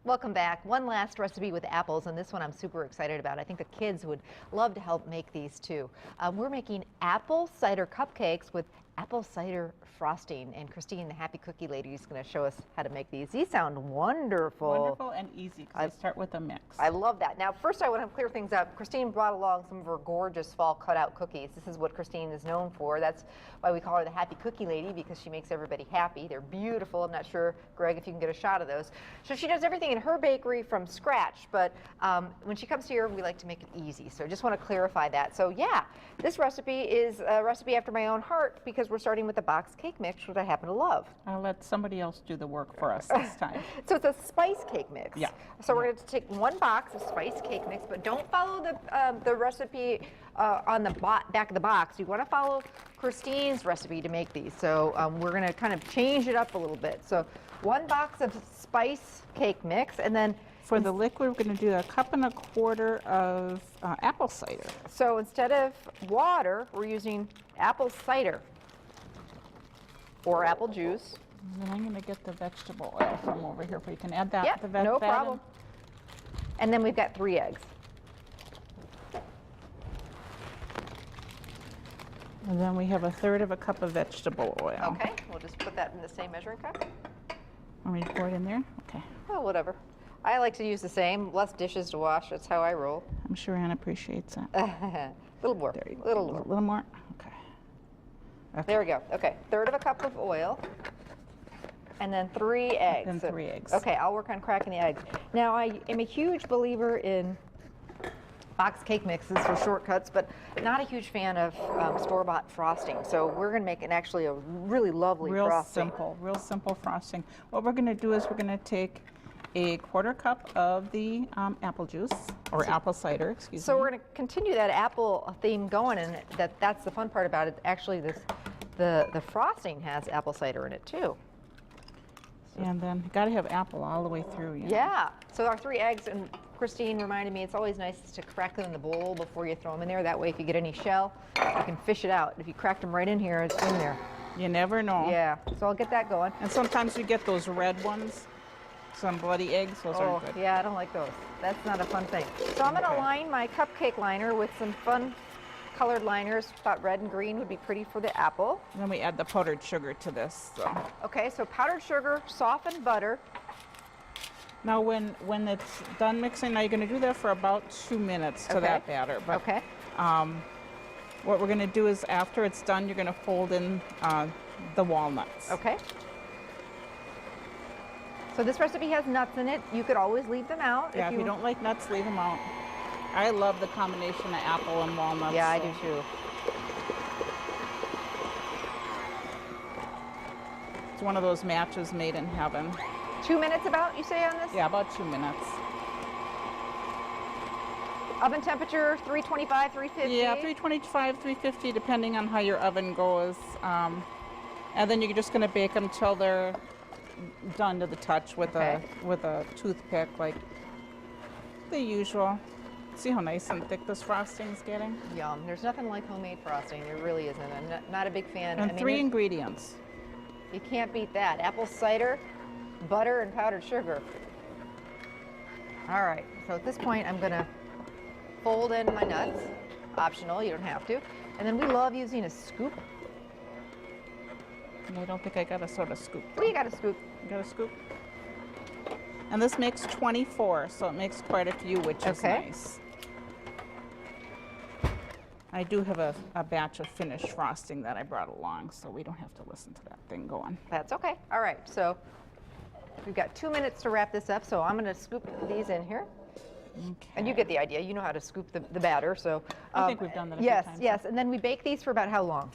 Welcome back. One last recipe with apples, and this one I'm super excited about. I think the kids would love to help make these too. We're making apple cider cupcakes with apple cider frosting, and Christine, the happy cookie lady, is going to show us how to make these. These sound wonderful. Wonderful and easy because I start with a mix. I love that. Now, first I want to clear things up. Christine brought along some of her gorgeous fall cutout cookies. This is what Christine is known for. That's why we call her the happy cookie lady, because she makes everybody happy. They're beautiful. I'm not sure, Greg, if you can get a shot of those. So she does everything in her bakery from scratch, but when she comes here, we like to make it easy. So I just want to clarify that. So yeah, this recipe is a recipe after my own heart because we're starting with a box cake mix, which I happen to love. I'll let somebody else do the work for us this time. So it's a spice cake mix. Yeah. So we're going to take one box of spice cake mix, but don't follow the recipe on the back of the box. You want to follow Christine's recipe to make these. So we're going to kind of change it up a little bit. So one box of spice cake mix, and then for the liquid, we're going to do 1.25 cups of apple cider. So instead of water, we're using apple cider or apple juice. And then I'm going to get the vegetable oil from over here, so you can add that. Yep, no problem. And then we've got 3 eggs. And then we have 1/3 cup of vegetable oil. Okay, we'll just put that in the same measuring cup. Want me to pour it in there? Okay. Oh, whatever. I like to use the same, less dishes to wash. That's how I roll. I'm sure Ann appreciates it. A little more. There you go. A little more? Okay. There we go. Okay, 1/3 cup of oil. And then 3 eggs. And 3 eggs. Okay, I'll work on cracking the eggs. Now, I am a huge believer in box cake mixes for shortcuts, but not a huge fan of store-bought frosting. So we're going to make actually a really lovely frosting. Real simple frosting. What we're going to do is we're going to take 1/4 cup of the apple juice, or apple cider, excuse me. So we're going to continue that apple theme going, and that's the fun part about it. Actually, the frosting has apple cider in it too. And then you got to have apple all the way through. You know? Yeah. So our 3 eggs, and Christine reminded me it's always nice to crack them in the bowl before you throw them in there. That way, if you get any shell, you can fish it out. If you crack them right in here, it's in there. You never know. Yeah. So I'll get that going. And sometimes you get those red ones, some bloody eggs. Those aren't good. Yeah, I don't like those. That's not a fun thing. So I'm going to line my cupcake liner with some fun colored liners. Thought red and green would be pretty for the apple. And then we add the powdered sugar to this. So. Okay, so powdered sugar, softened butter. Now when it's done mixing, now you're going to do that for about 2 minutes to that batter. But, okay. What we're going to do is after it's done, you're going to fold in the walnuts. Okay. So this recipe has nuts in it. You could always leave them out. Yeah, if you don't like nuts, leave them out. I love the combination of apple and walnuts. Yeah, I do too. It's one of those matches made in heaven. 2 minutes about, you say, on this? Yeah, about 2 minutes. Oven temperature, 325, 350? Yeah, 325, 350, depending on how your oven goes. And then you're just going to bake them till they're done to the touch with a toothpick, like the usual. See how nice and thick this frosting's getting? Yum. There's nothing like homemade frosting. There really isn't. I'm not a big fan. And 3 ingredients. You can't beat that. Apple cider, butter, and powdered sugar. All right. So at this point, I'm going to fold in my nuts. Optional. You don't have to. And then we love using a scoop. And I don't think I got a sort of scoop. Oh, you got a scoop. You got a scoop? And this makes 24, so it makes quite a few, which is nice. I do have a batch of finished frosting that I brought along, so we don't have to listen to that thing going. That's okay. All right, so we've got 2 minutes to wrap this up, so I'm going to scoop these in here. Okay. And you get the idea. You know how to scoop the batter, so. I think we've done that a few times. Yes, and then we bake these for about how long?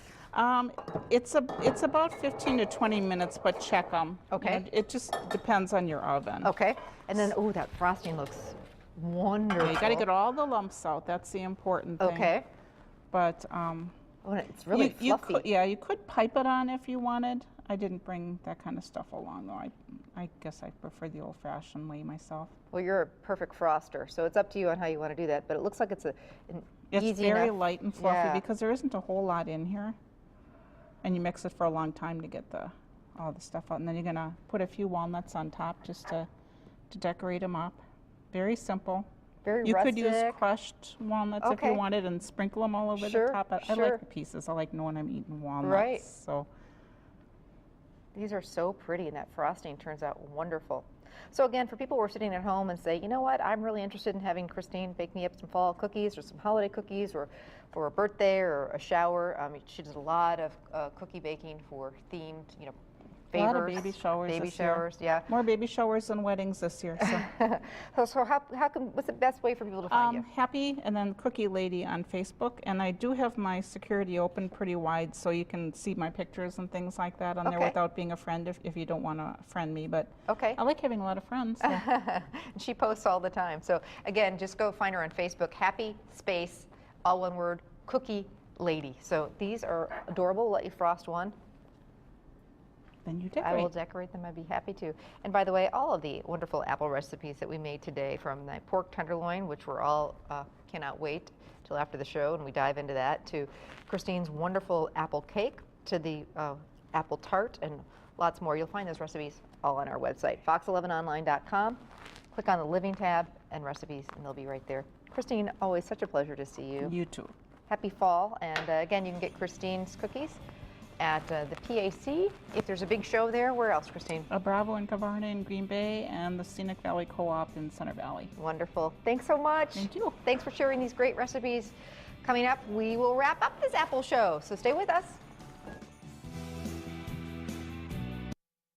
It's about 15 to 20 minutes, but check them. Okay. You know, it just depends on your oven. Okay, and then, oh, that frosting looks wonderful. Yeah, you got to get all the lumps out. That's the important thing. Okay. But oh, it's really fluffy. You could pipe it on if you wanted. I didn't bring that kind of stuff along, though. I guess I prefer the old-fashioned way myself. Well, you're a perfect froster, so it's up to you on how you want to do that. But it looks like it's It's very light and fluffy because there isn't a whole lot in here. And you mix it for a long time to get all the stuff out. And then you're going to put a few walnuts on top just to to decorate them up. Very simple. Very You rustic. could use crushed walnuts if Okay. you wanted and sprinkle them all over Sure, the top. I sure. like the pieces. I like knowing I'm eating walnuts. Right. So These are so pretty, and that frosting turns out wonderful. So again, for people who are sitting at home and say, you know what, I'm really interested in having Christine bake me up some fall cookies or some holiday cookies, or for a birthday or a shower. She does a lot of cookie baking for themed, a lot of favors. baby showers. Baby this year. showers, yeah. More baby showers than weddings this year. So. So what's the best way for people to find you? Happy and then Cookie Lady on Facebook, and I do have my security open pretty wide, so you can see my pictures and things like that on there Okay. without being a friend if you don't want to friend me. But Okay. I like having a lot of friends. So. And she posts all the time. So again, just go find her on Facebook, Happy Space, all one word, Cookie Lady. So these are adorable. I'll let you frost one. Then you I will decorate. decorate them. I'd be happy to. And by the way, all of the wonderful apple recipes that we made today, from the pork tenderloin, which we're all cannot wait till after the show and we dive into that, to Christine's wonderful apple cake, to the apple tart, and lots more. You'll find those recipes all on our website, fox11online.com. Click on the Living tab and recipes, and they'll be right there. Christine, always such a pleasure to see you. You too. Happy fall. And again, you can get Christine's cookies at the PAC. If there's a big show there, where else, Christine? Bravo in Gavarna in Green Bay and the Scenic Valley Co-op in Center Valley. Wonderful. Thanks so much. Thank you. Thanks for sharing these great recipes. Coming up, we will wrap up this Apple show, so stay with us.